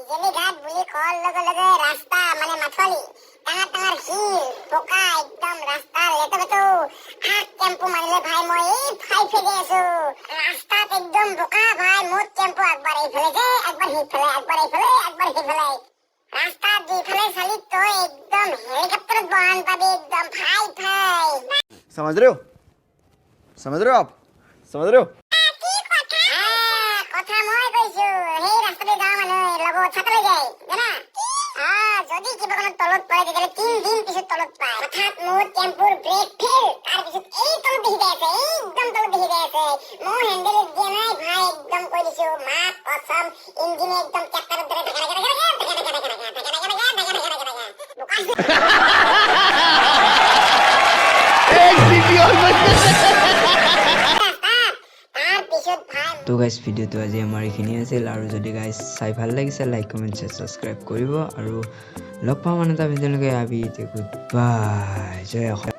বিজেলি ঘাট বুলি কোৱাৰ লগে লগে ৰাস্তা মানে মাথলি ডাঙৰ ডাঙৰ শিল বোকা একদম ৰাস্তাৰ লেতেপেটো টেম্পু মাৰিলে ভাই মই এই ফাই ফেলে আছো ৰাস্তাত একদম বোকা ভাই মোৰ টেম্পু একবাৰ এইফালে যে একবাৰ সেইফালে একবাৰ এইফালে একবাৰ সেইফালে ৰাস্তাত দুইফালে চালি তই একদম হেলিকপ্টাৰত বহান পাবি একদম ফাই ফাই समझ रहे हो आप समझ रहे हो কথা মই কৈছো সেই ৰাস্তাতে যাওঁ মানুহ লগত ছাতলৈ যায় জানা যদি কিবা কোনো তলত পৰে তেতিয়াহ'লে 3 দিন পিছত তলত পায় অৰ্থাৎ মোৰ টেম্পুৰ ব্ৰেক ফেল তাৰপিছত এই তলত দেখি যাই আছে একদম তলত দেখি যাই আছে মোৰ হেণ্ডেল দিয়া নাই ভাই একদম কৈ দিছো মা কসম ইঞ্জিনে একদম ট্ৰেক্টৰৰ দৰে তো গাইজ ভিডিঅ'টো আজি আমাৰ এইখিনি আছিল আৰু যদি গাইজ চাই ভাল লাগিছে লাইক কমেণ্ট ছাবস্ক্ৰাইব কৰিব আৰু লগ পাম আন এটা ভিডিঅ'লৈকে গুড বাই জয় অসম।